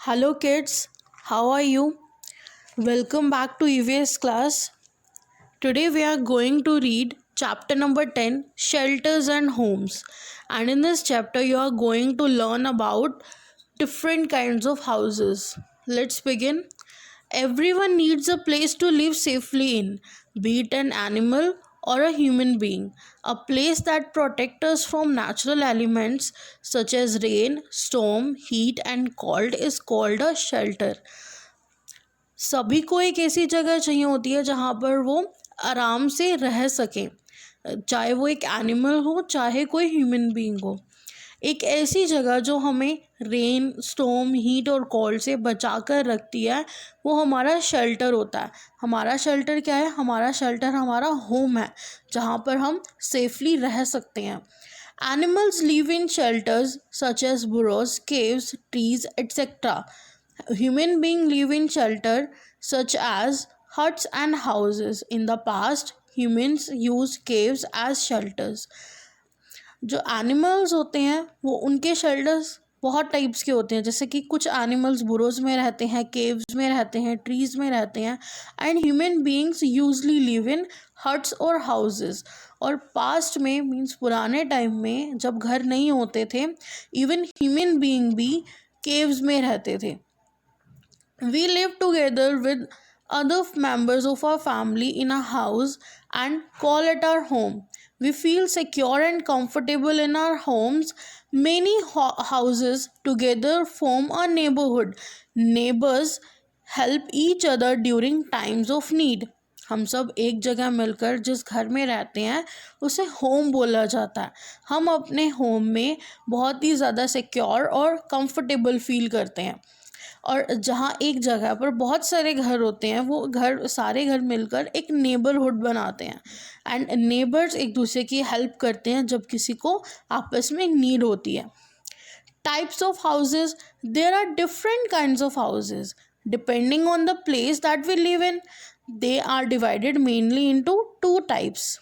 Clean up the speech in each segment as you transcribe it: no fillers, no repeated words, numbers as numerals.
Hello kids, how are you? Welcome back to EVS class. Today we are going to read chapter number 10, Shelters and Homes. And in this chapter you are going to learn about different kinds of houses. Let's begin. Everyone needs a place to live safely in, be it an animal or a human being. A place that protects us from natural elements such as rain, storm, heat, and cold is called a shelter. सभी को एक ऐसी जगह चाहिए होती है जहाँ पर वो आराम से रह सकें, चाहे वो एक एनिमल हो चाहे कोई ह्यूमन बीइंग हो। एक ऐसी जगह जो हमें रेन, स्टॉर्म, हीट और कोल्ड से बचा कर रखती है वो हमारा शेल्टर होता है। हमारा शेल्टर क्या है? हमारा शेल्टर हमारा होम है जहाँ पर हम सेफली रह सकते हैं। Animals live in shelters such as burrows, caves, trees, etc. Human beings live in shelter such as huts and houses. In the past, humans used caves as shelters. जो animals होते हैं वो उनके शेल्टर्स बहुत types के होते हैं, जैसे कि कुछ एनिमल्स बुरोज में रहते हैं, केव्स में रहते हैं, ट्रीज में रहते हैं। And human beings usually live in huts और हाउसेस। और पास्ट में मीन्स पुराने टाइम में जब घर नहीं होते थे, इवन ह्यूमन बीइंग भी केव्स में रहते थे। We live together with other members of our family in a house and call it our home. We feel secure and comfortable in our homes. Many houses together form a neighborhood. Neighbors help each other during times of need. हम सब एक जगह मिलकर जिस घर में रहते हैं उसे होम बोला जाता है। हम अपने होम में बहुत ही ज़्यादा सिक्योर और कंफर्टेबल फील करते हैं। और जहाँ एक जगह पर बहुत सारे घर होते हैं वो सारे घर मिलकर एक नेबरहुड बनाते हैं। एंड नेबर्स एक दूसरे की हेल्प करते हैं जब किसी को आपस में नीड होती है। Types of houses, there are different kinds of houses depending on the place that we live in. They are divided mainly into two types.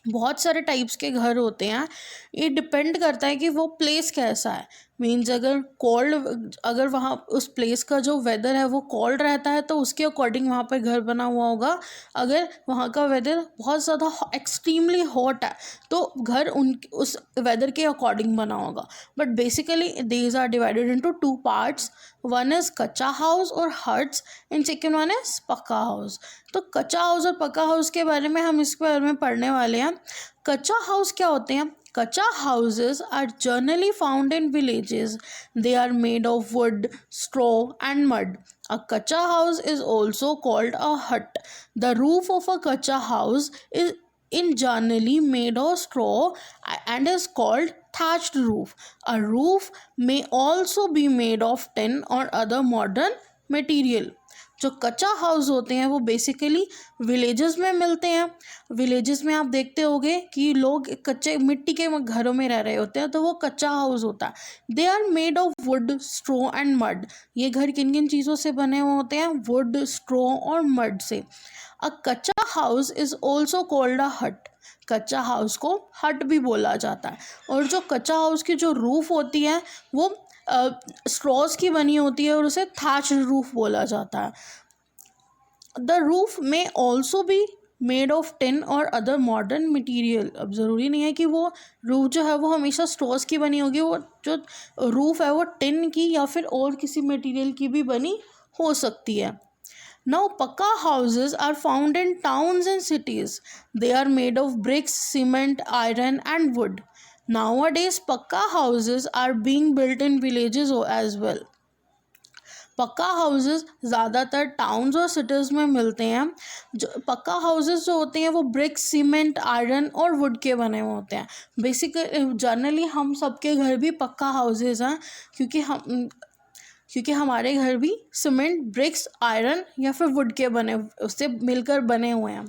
बहुत सारे टाइप्स के घर होते हैं। ये डिपेंड करता है कि वो प्लेस कैसा है। मीन्स अगर वहाँ उस प्लेस का जो वेदर है वो कोल्ड रहता है तो उसके अकॉर्डिंग वहाँ पर घर बना हुआ होगा। अगर वहाँ का वेदर बहुत ज़्यादा एक्सट्रीमली हॉट है तो घर उस वेदर के अकॉर्डिंग बना होगा। But basically these are divided into two parts. One is kachcha house और huts and second one is pucca house. तो कच्चा हाउस और पक्का हाउस के बारे में हम इसके बारे में पढ़ने वाले हैं। कच्चा हाउस क्या होते हैं? Kacha houses are generally found in villages. They are made of wood, straw, and mud. A kacha house is also called a hut. The roof of a kacha house is generally made of straw and is called thatched roof. A roof may also be made of tin or other modern material. जो कच्चा house होते हैं वो basically villages में मिलते हैं। Villages में आप देखते होंगे कि लोग कच्चे मिट्टी के घरों में रह रहे होते हैं, तो वो कच्चा हाउस होता है। They are made of wood, straw and mud. ये घर किन किन चीज़ों से बने हुए होते हैं? वुड, स्ट्रॉ और मड से। अ कच्चा house is also called a हट। कच्चा हाउस को हट भी बोला जाता है। और जो कच्चा हाउस की जो रूफ होती है वो स्ट्रॉज की बनी होती है और उसे थैच रूफ बोला जाता है। द रूफ में also be made of tin और अदर मॉडर्न मटीरियल। अब ज़रूरी नहीं है कि वो रूफ जो है वो हमेशा स्ट्रॉज की बनी होगी। वो जो रूफ है वो टिन की या फिर और किसी मटीरियल की भी बनी हो सकती है। Now, Pakka houses are found in towns and cities. They are made of bricks, cement, iron, and wood. Nowadays, Pakka houses are being built in villages as well. पक्का हाउसेस ज़्यादातर टाउन्स और cities में मिलते हैं। जो पक्का houses जो होते हैं वो ब्रिक, सीमेंट, आयरन और वुड के बने हुए होते हैं। बेसिकली जनरली हम सबके घर भी पक्का हाउसेस हैं क्योंकि हमारे घर भी सीमेंट, ब्रिक्स, आयरन या फिर वुड के बने उससे मिलकर बने हुए हैं।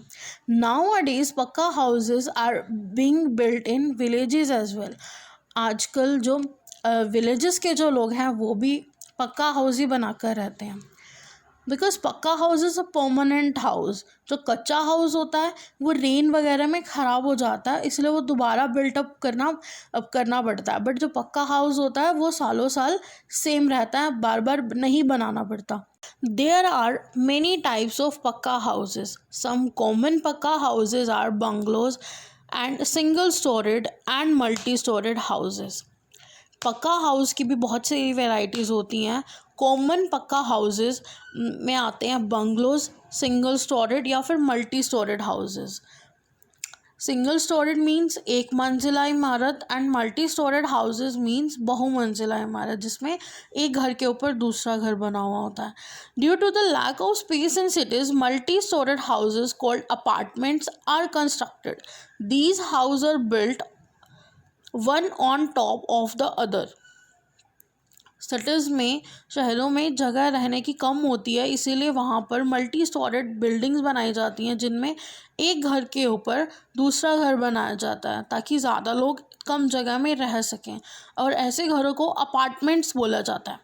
Nowadays pucca houses are being built in villages as well. आजकल जो विलेजेस के जो लोग हैं वो भी पक्का हाउस ही बनाकर रहते हैं। बिकॉज पक्का house is a permanent house. जो कच्चा हाउस होता है वो रेन वगैरह में ख़राब हो जाता है, इसलिए वो दोबारा बिल्टअप करना पड़ता है. बट जो पक्का हाउस होता है वो सालों साल सेम रहता है, बार बार नहीं बनाना पड़ता. There are many types of pakka houses. Some common pakka houses are bungalows and single-storied and multi-storied houses. पक्का हाउस की भी बहुत सारी वेराइटीज़ होती हैं. कॉमन पक्का हाउसेस में आते हैं बंगलोज, सिंगल स्टोरेड या फिर multi storeyed houses. Single storeyed means एक मंजिला इमारत and multi storeyed houses means बहुमंजिला इमारत जिसमें एक घर के ऊपर दूसरा घर बना हुआ होता है. Due to the lack of space in cities, multi storeyed houses called apartments are constructed. These house are built one on top of the other. Cities में, शहरों में जगह रहने की कम होती है, इसीलिए वहाँ पर मल्टी स्टोरेड बिल्डिंग्स बनाई जाती हैं जिनमें एक घर के ऊपर दूसरा घर बनाया जाता है ताकि ज़्यादा लोग कम जगह में रह सकें, और ऐसे घरों को अपार्टमेंट्स बोला जाता है.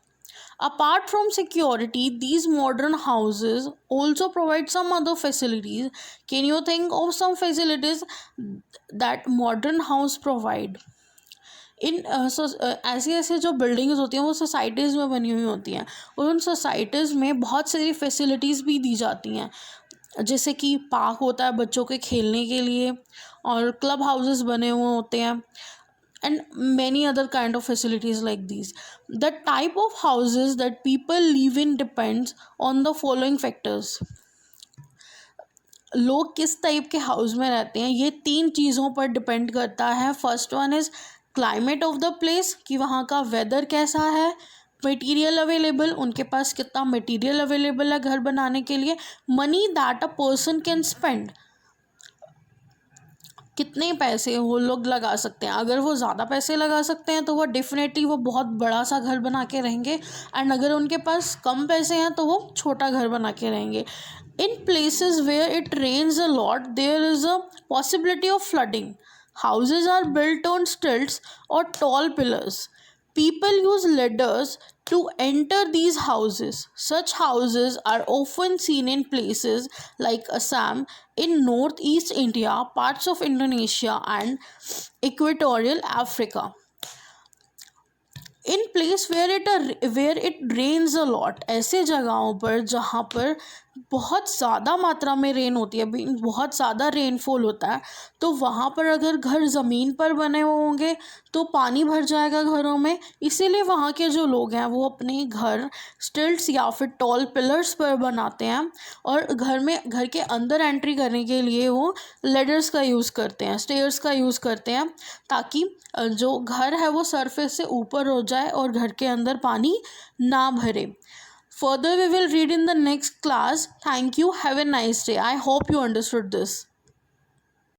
Apart from security, these modern houses also provide some other facilities. Can you think of some facilities that modern house provide? ऐसी ऐसी जो बिल्डिंग्स होती हैं वो सोसाइटीज़ में बनी हुई होती हैं, और उन सोसाइटीज़ में बहुत सारी फैसिलिटीज़ भी दी जाती हैं, जैसे कि पार्क होता है बच्चों के खेलने के लिए, और क्लब हाउसेस बने हुए होते हैं, and many other kind of facilities like these. The type of houses that people live in depends on the following factors. लोग किस टाइप के हाउस में रहते हैं ये 3 चीज़ों पर डिपेंड करता है. First one is climate of the place, कि वहाँ का वेदर कैसा है. मटेरियल अवेलेबल, उनके पास कितना मटेरियल अवेलेबल है घर बनाने के लिए. Money that a person can spend, कितने पैसे वो लोग लगा सकते हैं. अगर वो ज़्यादा पैसे लगा सकते हैं तो वो डेफिनेटली वो बहुत बड़ा सा घर बना के रहेंगे, एंड अगर उनके पास कम पैसे हैं तो वो छोटा घर बना के रहेंगे. In places where it rains a lot there is a possibility of flooding. Houses are built on stilts और tall pillars. People use ladders to enter these houses. Such houses are often seen in places like Assam, in northeast India, parts of Indonesia, and equatorial Africa. In place where it rains a lot, ऐसे जगहों पर जहाँ पर बहुत ज़्यादा मात्रा में rain होती है, बहुत ज़्यादा रेनफॉल होता है, तो वहाँ पर अगर घर ज़मीन पर बने हुए होंगे तो पानी भर जाएगा घरों में. इसीलिए वहाँ के जो लोग हैं वो अपने घर स्टिल्ट्स या फिर टॉल पिलर्स पर बनाते हैं, और घर के अंदर एंट्री करने के लिए वो लेडर्स का यूज़ करते हैं, स्टेयर्स का यूज़ करते हैं, ताकि जो घर है वो सरफेस से ऊपर हो जाए और घर के अंदर पानी ना भरे. Further we will read in the next class. Thank you. Have a nice day. I hope you understood this.